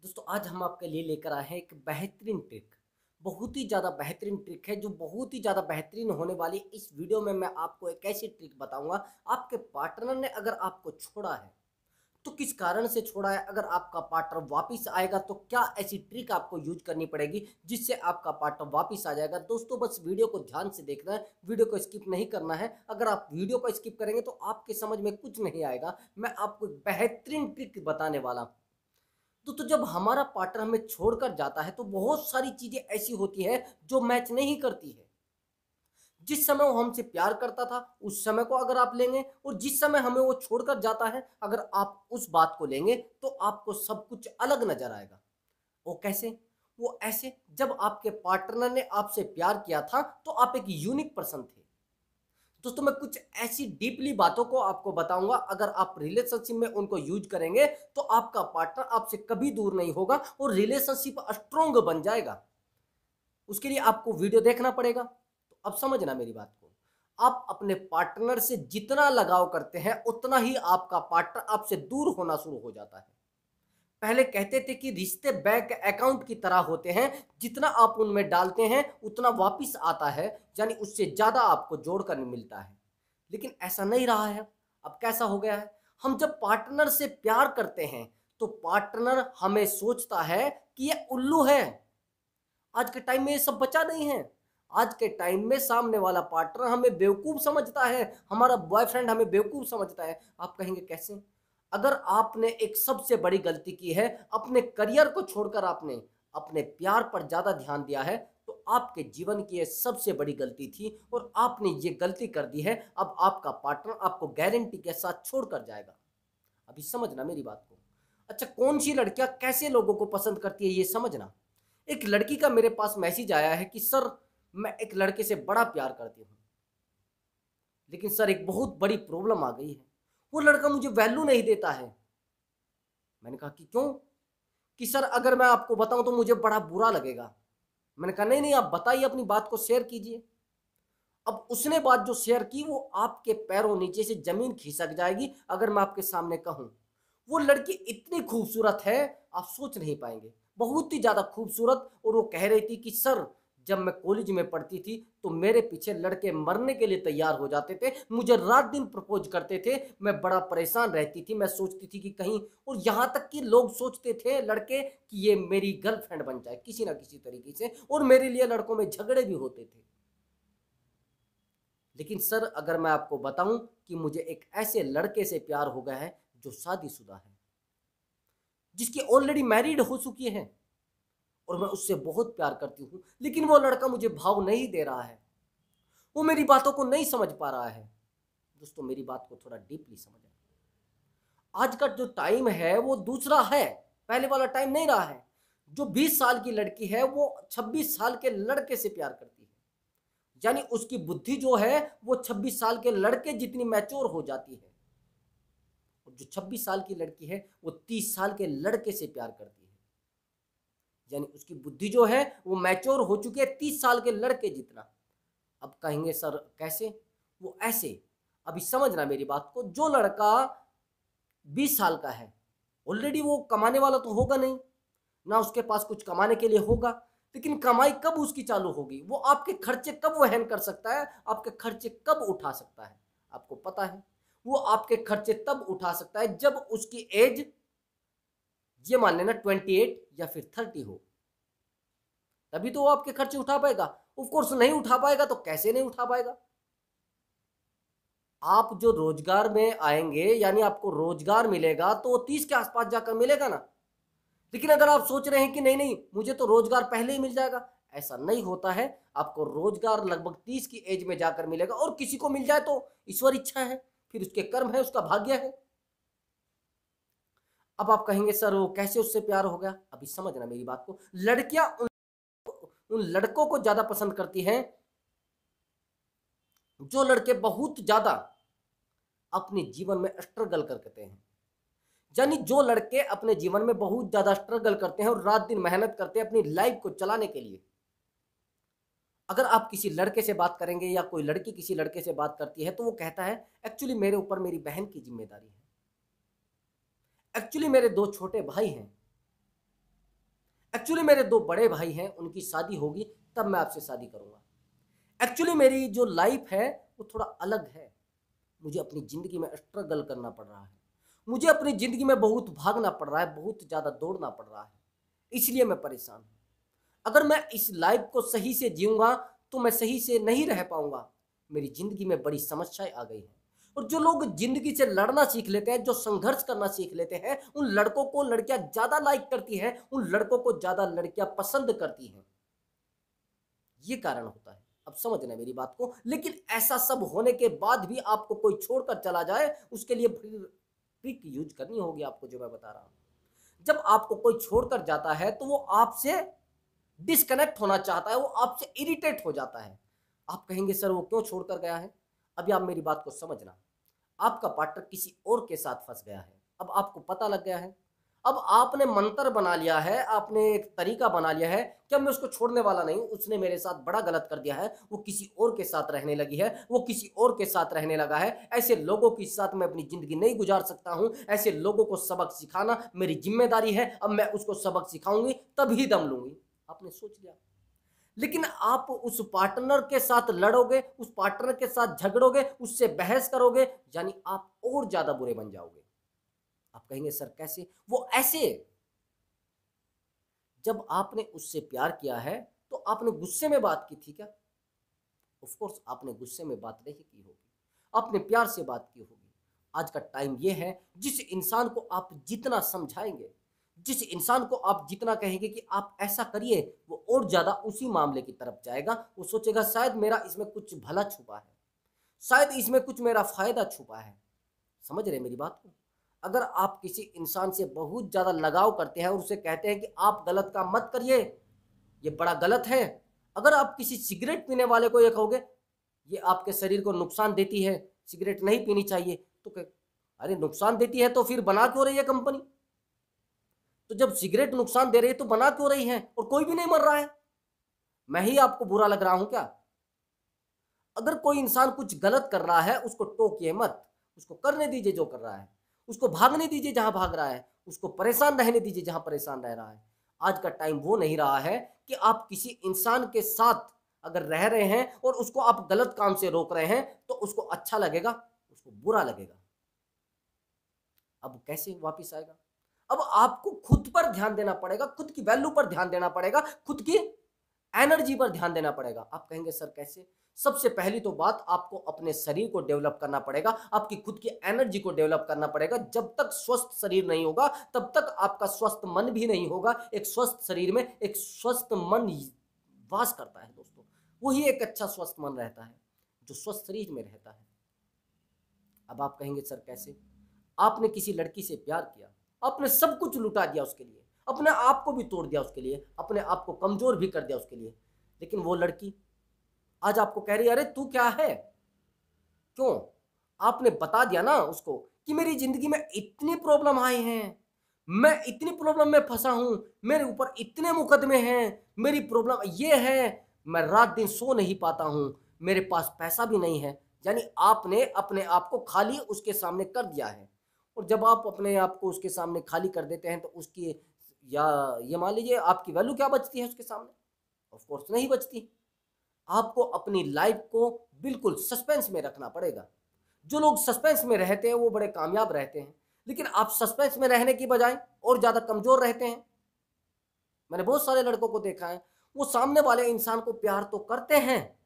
दोस्तों आज हम आपके लिए लेकर आए हैं एक बेहतरीन ट्रिक। बहुत ही ज़्यादा बेहतरीन ट्रिक है जो बहुत ही ज़्यादा बेहतरीन होने वाली। इस वीडियो में मैं आपको एक ऐसी ट्रिक बताऊंगा। आपके पार्टनर ने अगर आपको छोड़ा है तो किस कारण से छोड़ा है, अगर आपका पार्टनर वापस आएगा तो क्या ऐसी ट्रिक आपको यूज करनी पड़ेगी जिससे आपका पार्टनर वापस आ जाएगा। दोस्तों बस वीडियो को ध्यान से देखना है, वीडियो को स्किप नहीं करना है। अगर आप वीडियो को स्किप करेंगे तो आपके समझ में कुछ नहीं आएगा। मैं आपको एक बेहतरीन ट्रिक बताने वाला हूं। तो जब हमारा पार्टनर हमें छोड़कर जाता है तो बहुत सारी चीजें ऐसी होती है जो मैच नहीं करती है। जिस समय वो हमसे प्यार करता था उस समय को अगर आप लेंगे और जिस समय हमें वो छोड़कर जाता है अगर आप उस बात को लेंगे तो आपको सब कुछ अलग नजर आएगा। वो कैसे? वो ऐसे, जब आपके पार्टनर ने आपसे प्यार किया था तो आप एक यूनिक पर्सन थे। दोस्तों मैं कुछ ऐसी डीपली बातों को आपको बताऊंगा, अगर आप रिलेशनशिप में उनको यूज करेंगे तो आपका पार्टनर आपसे कभी दूर नहीं होगा और रिलेशनशिप स्ट्रोंग बन जाएगा। उसके लिए आपको वीडियो देखना पड़ेगा। तो अब समझना मेरी बात को, आप अपने पार्टनर से जितना लगाव करते हैं उतना ही आपका पार्टनर आपसे दूर होना शुरू हो जाता है। पहले कहते थे कि रिश्ते बैंक अकाउंट की तरह होते हैं, जितना आप उनमें डालते हैं उतना वापस आता है, यानी उससे ज्यादा आपको जोड़कर मिलता है। लेकिन ऐसा नहीं रहा है। अब कैसा हो गया है, हम जब पार्टनर से प्यार करते हैं तो पार्टनर हमें सोचता है कि ये उल्लू है। आज के टाइम में ये सब बचा नहीं है। आज के टाइम में सामने वाला पार्टनर हमें बेवकूफ समझता है, हमारा बॉयफ्रेंड हमें बेवकूफ समझता है। आप कहेंगे कैसे? अगर आपने एक सबसे बड़ी गलती की है, अपने करियर को छोड़कर आपने अपने प्यार पर ज्यादा ध्यान दिया है, तो आपके जीवन की यह सबसे बड़ी गलती थी और आपने ये गलती कर दी है। अब आपका पार्टनर आपको गारंटी के साथ छोड़कर जाएगा। अभी समझना मेरी बात को। अच्छा, कौन सी लड़कियां कैसे लोगों को पसंद करती है ये समझना। एक लड़की का मेरे पास मैसेज आया है कि सर मैं एक लड़के से बड़ा प्यार करती हूँ, लेकिन सर एक बहुत बड़ी प्रॉब्लम आ गई है, वो लड़का मुझे वैल्यू नहीं देता है। मैंने कहा कि क्यों? कि सर अगर मैं आपको बताऊं तो मुझे बड़ा बुरा लगेगा। मैंने कहा नहीं नहीं, आप बताइए, अपनी बात को शेयर कीजिए। अब उसने बात जो शेयर की वो आपके पैरों नीचे से जमीन खिसक जाएगी अगर मैं आपके सामने कहूं। वो लड़की इतनी खूबसूरत है, आप सोच नहीं पाएंगे, बहुत ही ज्यादा खूबसूरत। और वो कह रही थी कि सर जब मैं कॉलेज में पढ़ती थी तो मेरे पीछे लड़के मरने के लिए तैयार हो जाते थे, मुझे रात दिन प्रपोज करते थे, मैं बड़ा परेशान रहती थी, मैं सोचती थी कि कहीं, और यहां तक कि लोग सोचते थे लड़के कि ये मेरी गर्लफ्रेंड बन जाए किसी ना किसी तरीके से, और मेरे लिए लड़कों में झगड़े भी होते थे। लेकिन सर अगर मैं आपको बताऊं कि मुझे एक ऐसे लड़के से प्यार हो गया है जो शादीशुदा है, जिसकी ऑलरेडी मैरिड हो चुकी है, और मैं उससे बहुत प्यार करती हूं, लेकिन वो लड़का मुझे भाव नहीं दे रहा है, वो मेरी बातों को नहीं समझ पा रहा है। दोस्तों मेरी बात को थोड़ा डीपली समझें। आज का जो टाइम है वो दूसरा है, पहले वाला टाइम नहीं रहा है। जो 20 साल की लड़की है वो 26 साल के लड़के से प्यार करती है, यानी उसकी बुद्धि जो है वो 26 साल के लड़के जितनी मैच्योर हो जाती है। और जो 26 साल की लड़की है वो 30 साल के लड़के से प्यार करती है, यानी उसकी बुद्धि जो है वो मैच्योर हो चुकी है 30 साल के लड़के जितना। अब कहेंगे सर कैसे? वो ऐसे, अभी समझना मेरी बात को। जो लड़का 20 साल का है, ऑलरेडी वो कमाने वाला तो होगा नहीं, ना उसके पास कुछ कमाने के लिए होगा, लेकिन कमाई कब उसकी चालू होगी, वो आपके खर्चे कब वहन कर सकता है, आपके खर्चे कब उठा सकता है? आपको पता है, वो आपके खर्चे तब उठा सकता है जब उसकी एज, ये मान लेना 28 या फिर 30 हो, तभी तो वो आपके खर्चे उठा पाएगा। ऑफ कोर्स नहीं उठा पाएगा तो कैसे नहीं उठा पाएगा? आप जो रोजगार में आएंगे, यानी आपको रोजगार मिलेगा तो वो 30 के आसपास जाकर मिलेगा ना। लेकिन अगर आप सोच रहे हैं कि नहीं नहीं मुझे तो रोजगार पहले ही मिल जाएगा, ऐसा नहीं होता है। आपको रोजगार लगभग 30 की एज में जाकर मिलेगा, और किसी को मिल जाए तो ईश्वर इच्छा है, फिर उसके कर्म है, उसका भाग्य है। अब आप कहेंगे सर वो कैसे उससे प्यार हो गया। अभी समझना मेरी बात को। लड़कियां उन लड़कों को ज्यादा पसंद करती हैं जो लड़के बहुत ज्यादा अपने जीवन में स्ट्रगल करते हैं, यानी जो लड़के अपने जीवन में बहुत ज्यादा स्ट्रगल करते हैं और रात दिन मेहनत करते हैं अपनी लाइफ को चलाने के लिए। अगर आप किसी लड़के से बात करेंगे या कोई लड़की किसी लड़के से बात करती है तो वो कहता है एक्चुअली मेरे ऊपर मेरी बहन की जिम्मेदारी है, एक्चुअली मेरे दो छोटे भाई हैं, एक्चुअली मेरे दो बड़े भाई हैं, उनकी शादी होगी तब मैं आपसे शादी करूंगा। एक्चुअली मेरी जो लाइफ है वो थोड़ा अलग है। मुझे अपनी ज़िंदगी में स्ट्रगल करना पड़ रहा है। मुझे अपनी ज़िंदगी में बहुत भागना पड़ रहा है, बहुत ज़्यादा दौड़ना पड़ रहा है, इसलिए मैं परेशान हूँ। अगर मैं इस लाइफ को सही से जीऊँगा तो मैं सही से नहीं रह पाऊँगा। मेरी ज़िंदगी में बड़ी समस्याएँ आ गई हैं। और जो लोग ज़िंदगी से लड़ना सीख लेते हैं, जो संघर्ष करना सीख लेते हैं, उन लड़कों को लड़कियाँ ज़्यादा लाइक करती हैं, उन लड़कों को ज़्यादा लड़कियाँ पसंद करती हैं। ये कारण होता है। अब समझना मेरी बात को। लेकिन ऐसा सब होने के बाद भी आपको कोई छोड़कर चला जाए, उसके लिए फिर ट्रिक यूज करनी होगी आपको, जो मैं बता रहा हूं। जब आपको कोई छोड़कर जाता है तो वो आपसे डिस्कनेक्ट होना चाहता है, वो आपसे इरिटेट हो जाता है। आप कहेंगे सर वो क्यों छोड़कर गया है? अभी आप मेरी बात को समझना। आपका पार्टनर किसी और के साथ फंस गया है, अब आपको पता लग गया है। अब आपने मंत्र बना लिया है, आपने एक तरीका बना लिया है कि अब मैं उसको छोड़ने वाला नहीं हूं, उसने मेरे साथ बड़ा गलत कर दिया है, वो किसी और के साथ रहने लगी है, वो किसी और के साथ रहने लगा है। ऐसे लोगों के साथ मैं अपनी जिंदगी नहीं गुजार सकता हूं। ऐसे लोगों को सबक सिखाना मेरी जिम्मेदारी है। अब मैं उसको सबक सिखाऊंगी तभी दम लूंगी। आपने सोच लिया। लेकिन आप उस पार्टनर के साथ लड़ोगे, उस पार्टनर के साथ झगड़ोगे, उससे बहस करोगे, यानी आप और ज्यादा बुरे बन जाओगे। आप कहेंगे सर कैसे? वो ऐसे, जब आपने उससे प्यार किया है तो आपने गुस्से में बात की थी क्या? ऑफ कोर्स आपने गुस्से में बात नहीं की होगी, आपने प्यार से बात की होगी। आज का टाइम ये है, जिस इंसान को आप जितना समझाएंगे, जिस इंसान को आप जितना कहेंगे कि आप ऐसा करिए, वो और ज्यादा उसी मामले की तरफ जाएगा। वो सोचेगा शायद मेरा इसमें कुछ भला छुपा है, शायद इसमें कुछ मेरा फायदा छुपा है। समझ रहे मेरी बात को? अगर आप किसी इंसान से बहुत ज्यादा लगाव करते हैं और उसे कहते हैं कि आप गलत काम मत करिए, ये बड़ा गलत है। अगर आप किसी सिगरेट पीने वाले को ये कहोगे ये आपके शरीर को नुकसान देती है, सिगरेट नहीं पीनी चाहिए, तो कहे अरे नुकसान देती है तो फिर बना क्यों रही है कंपनी? तो जब सिगरेट नुकसान दे रही है तो बना क्यों रही है और कोई भी नहीं मर रहा है? मैं ही आपको बुरा लग रहा हूं क्या? अगर कोई इंसान कुछ गलत कर रहा है उसको टोकिए मत, उसको करने दीजिए जो कर रहा है, उसको भागने दीजिए जहां भाग रहा है, उसको परेशान रहने दीजिए जहां परेशान रह रहा है। आज का टाइम वो नहीं रहा है कि आप किसी इंसान के साथ अगर रह रहे हैं और उसको आप गलत काम से रोक रहे हैं तो उसको अच्छा लगेगा, उसको बुरा लगेगा। अब कैसे वापिस आएगा? अब आपको खुद पर ध्यान देना पड़ेगा, खुद की वैल्यू पर ध्यान देना पड़ेगा, खुद की एनर्जी पर ध्यान देना पड़ेगा। आप कहेंगे सर कैसे? सबसे पहली तो बात, आपको अपने शरीर को डेवलप करना पड़ेगा, आपकी खुद की एनर्जी को डेवलप करना पड़ेगा। जब तक स्वस्थ शरीर नहीं होगा तब तक आपका स्वस्थ मन भी नहीं होगा। एक स्वस्थ शरीर में एक स्वस्थ मन वास करता है दोस्तों, वही एक अच्छा स्वस्थ मन रहता है जो स्वस्थ शरीर में रहता है। अब आप कहेंगे सर कैसे? आपने किसी लड़की से प्यार किया, आपने सब कुछ लुटा दिया उसके लिए, अपने आप को भी तोड़ दिया उसके लिए, अपने आप को कमजोर भी कर दिया उसके लिए, लेकिन वो लड़की आज आपको कह रही है अरे तू क्या है? क्यों? आपने बता दिया ना उसको कि मेरी जिंदगी में इतनी प्रॉब्लम आई हैं, मैं इतनी प्रॉब्लम में फंसा हूं, मेरे ऊपर इतने मुकदमे हैं, मेरी प्रॉब्लम ये है, मैं रात दिन सो नहीं पाता हूं, मेरे पास पैसा भी नहीं है। यानी आपने अपने आप को खाली उसके सामने कर दिया है। और जब आप अपने आप को उसके सामने खाली कर देते हैं तो उसकी, या ये मान लीजिए आपकी वैल्यू क्या बचती है उसके सामने? ऑफ कोर्स नहीं बचती। आपको अपनी लाइफ को बिल्कुल सस्पेंस में रखना पड़ेगा। जो लोग सस्पेंस में रहते हैं वो बड़े कामयाब रहते हैं, लेकिन आप सस्पेंस में रहने की बजाय और ज्यादा कमजोर रहते हैं। मैंने बहुत सारे लड़कों को देखा है, वो सामने वाले इंसान को प्यार तो करते हैं,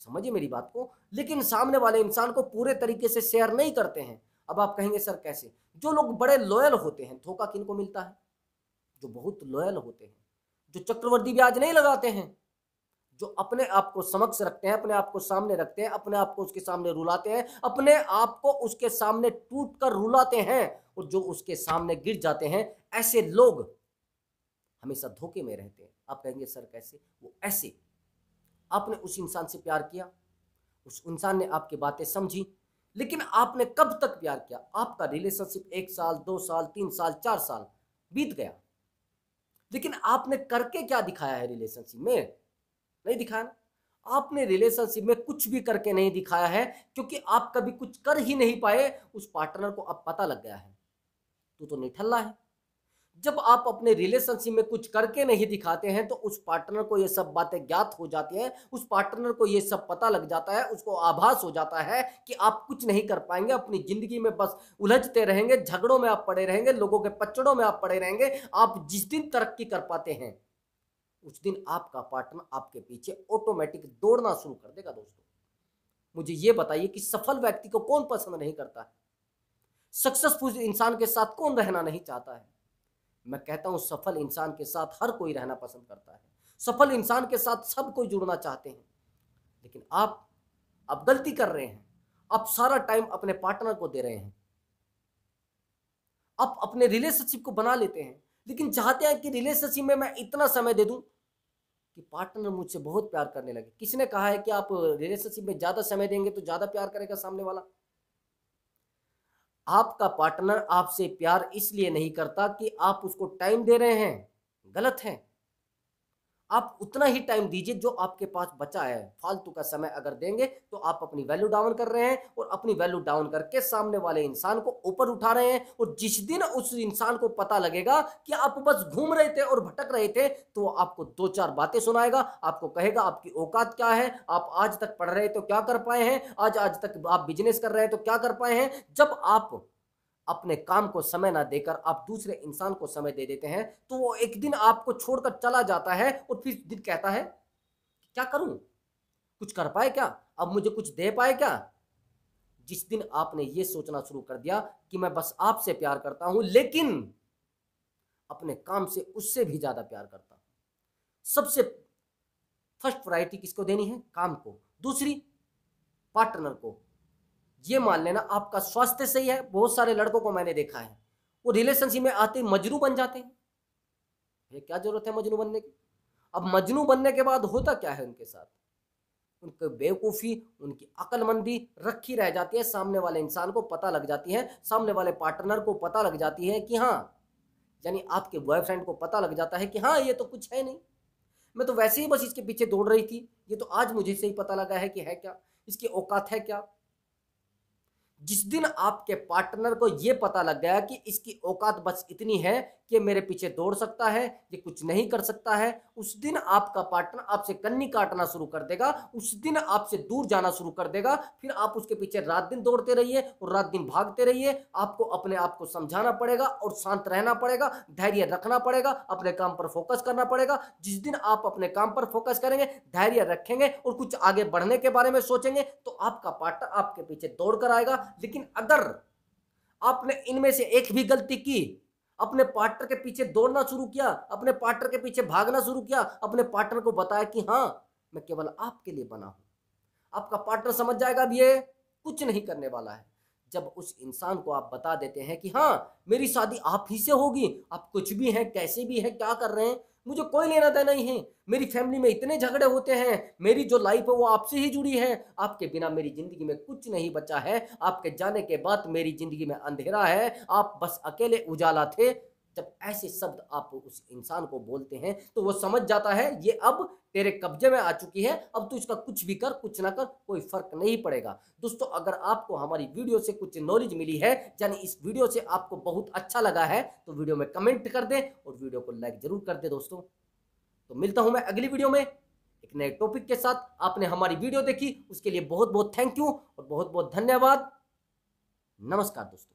समझिए मेरी बात को, लेकिन सामने वाले इंसान को पूरे तरीके से शेयर नहीं करते हैं। अब आप कहेंगे सर कैसे? जो लोग बड़े लॉयल होते हैं, धोखा किनको मिलता है? जो बहुत लॉयल होते हैं, जो चक्रवृद्धि ब्याज नहीं लगाते हैं, जो अपने आप को समक्ष रखते हैं, अपने आप को सामने रखते हैं, अपने आप को उसके सामने रुलाते हैं, अपने आप को उसके सामने टूट कर रुलाते हैं, और जो उसके सामने गिर जाते हैं, ऐसे लोग हमेशा धोखे में रहते हैं। आप कहेंगे सर कैसे? वो ऐसे, आपने उस इंसान से प्यार किया, उस इंसान ने आपकी बातें समझी, लेकिन आपने कब तक प्यार किया? आपका रिलेशनशिप 1 साल 2 साल 3 साल 4 साल बीत गया, लेकिन आपने करके क्या दिखाया है रिलेशनशिप में? नहीं दिखाया ना। आपने रिलेशनशिप में कुछ भी करके नहीं दिखाया है, क्योंकि आप कभी कुछ कर ही नहीं पाए। उस पार्टनर को अब पता लग गया है तू तो निठल्ला है, जब आप अपने रिलेशनशिप में कुछ करके नहीं दिखाते हैं तो उस पार्टनर को ये सब बातें ज्ञात हो जाती हैं, उस पार्टनर को ये सब पता लग जाता है, उसको आभास हो जाता है कि आप कुछ नहीं कर पाएंगे, अपनी जिंदगी में बस उलझते रहेंगे, झगड़ों में आप पड़े रहेंगे, लोगों के पचड़ों में आप पड़े रहेंगे। आप जिस दिन तरक्की कर पाते हैं उस दिन आपका पार्टनर आपके पीछे ऑटोमेटिक दौड़ना शुरू कर देगा। दोस्तों मुझे ये बताइए कि सफल व्यक्ति को कौन पसंद नहीं करता है? सक्सेसफुल इंसान के साथ कौन रहना नहीं चाहता है? मैं कहता हूं सफल इंसान के साथ हर कोई रहना पसंद करता है, सफल इंसान के साथ सब कोई जुड़ना चाहते हैं। लेकिन आप गलती कर रहे हैं, आप सारा टाइम अपने पार्टनर को दे रहे हैं, आप अपने रिलेशनशिप को बना लेते हैं लेकिन चाहते हैं कि रिलेशनशिप में मैं इतना समय दे दूं कि पार्टनर मुझसे बहुत प्यार करने लगे। किसने कहा है कि आप रिलेशनशिप में ज्यादा समय देंगे तो ज्यादा प्यार करेगा सामने वाला? आपका पार्टनर आपसे प्यार इसलिए नहीं करता कि आप उसको टाइम दे रहे हैं, गलत है। आप उतना ही टाइम दीजिए जो आपके पास बचा है। फालतू का समय अगर देंगे तो आप अपनी वैल्यू डाउन कर रहे हैं और अपनी वैल्यू डाउन करके सामने वाले इंसान को ऊपर उठा रहे हैं। और जिस दिन उस इंसान को पता लगेगा कि आप बस घूम रहे थे और भटक रहे थे तो आपको दो चार बातें सुनाएगा, आपको कहेगा आपकी औकात क्या है, आप आज तक पढ़ रहे तो क्या कर पाए हैं, आज तक आप बिजनेस कर रहे हैं तो क्या कर पाए हैं। जब आप अपने काम को समय ना देकर आप दूसरे इंसान को समय दे देते हैं तो वो एक दिन आपको छोड़कर चला जाता है और फिर दिन कहता है क्या करूं, कुछ कर पाए क्या, अब मुझे कुछ दे पाए क्या। जिस दिन आपने ये सोचना शुरू कर दिया कि मैं बस आपसे प्यार करता हूं लेकिन अपने काम से उससे भी ज्यादा प्यार करता हूं, सबसे फर्स्ट प्रायोरिटी किसको देनी है? काम को, दूसरी पार्टनर को। ये मान लेना आपका स्वास्थ्य सही है। बहुत सारे लड़कों को मैंने देखा है वो रिलेशनशिप में आते ही मजनू बन जाते हैं। ये क्या जरूरत है मजनू बनने की? अब मजनू बनने के बाद होता क्या है उनके साथ? उनकी बेवकूफ़ी, उनकी अक्लमंदी रखी रह जाती है, सामने वाले इंसान को पता लग जाती है, सामने वाले पार्टनर को पता लग जाती है कि हाँ, यानी आपके बॉयफ्रेंड को पता लग जाता है कि हाँ ये तो कुछ है नहीं, मैं तो वैसे ही बस इसके पीछे दौड़ रही थी, ये तो आज मुझे से ही पता लगा है कि है क्या, इसकी औकात है क्या। जिस दिन आपके पार्टनर को यह पता लग गया कि इसकी औकात बस इतनी है कि मेरे पीछे दौड़ सकता है, ये कुछ नहीं कर सकता है, उस दिन आपका पार्टनर आपसे कन्नी काटना शुरू कर देगा, उस दिन आपसे दूर जाना शुरू कर देगा। फिर आप उसके पीछे रात दिन दौड़ते रहिए और रात दिन भागते रहिए। आपको अपने आप को समझाना पड़ेगा और शांत रहना पड़ेगा, धैर्य रखना पड़ेगा, अपने काम पर फोकस करना पड़ेगा। जिस दिन आप अपने काम पर फोकस करेंगे, धैर्य रखेंगे और कुछ आगे बढ़ने के बारे में सोचेंगे तो आपका पार्टनर आपके पीछे दौड़ कर आएगा। लेकिन अगर आपने इनमें से एक भी गलती की, अपने पार्टनर के पीछे दौड़ना शुरू किया, अपने पार्टनर के पीछे भागना शुरू किया, अपने पार्टनर को बताया कि हाँ मैं केवल आपके लिए बना हूं, आपका पार्टनर समझ जाएगा अब ये कुछ नहीं करने वाला है। जब उस इंसान को आप बता देते हैं कि हाँ मेरी शादी आप ही से होगी, आप कुछ भी हैं, कैसे भी हैं, क्या कर रहे हैं, मुझे कोई लेना देना नहीं है, मेरी फैमिली में इतने झगड़े होते हैं, मेरी जो लाइफ है वो आपसे ही जुड़ी है, आपके बिना मेरी जिंदगी में कुछ नहीं बचा है, आपके जाने के बाद मेरी जिंदगी में अंधेरा है, आप बस अकेले उजाला थे। जब ऐसे शब्द आप उस इंसान को बोलते हैं तो वो समझ जाता है ये अब तेरे कब्जे में आ चुकी है, अब तू इसका कुछ भी कर, कुछ ना कर, कोई फर्क नहीं पड़ेगा। दोस्तों अगर आपको हमारी वीडियो से कुछ नॉलेज मिली है, यानी इस वीडियो से आपको बहुत अच्छा लगा है, तो वीडियो में कमेंट कर दें और वीडियो को लाइक जरूर कर दें। दोस्तों तो मिलता हूं मैं अगली वीडियो में एक नए टॉपिक के साथ। आपने हमारी वीडियो देखी उसके लिए बहुत बहुत थैंक यू और बहुत बहुत धन्यवाद। नमस्कार दोस्तों।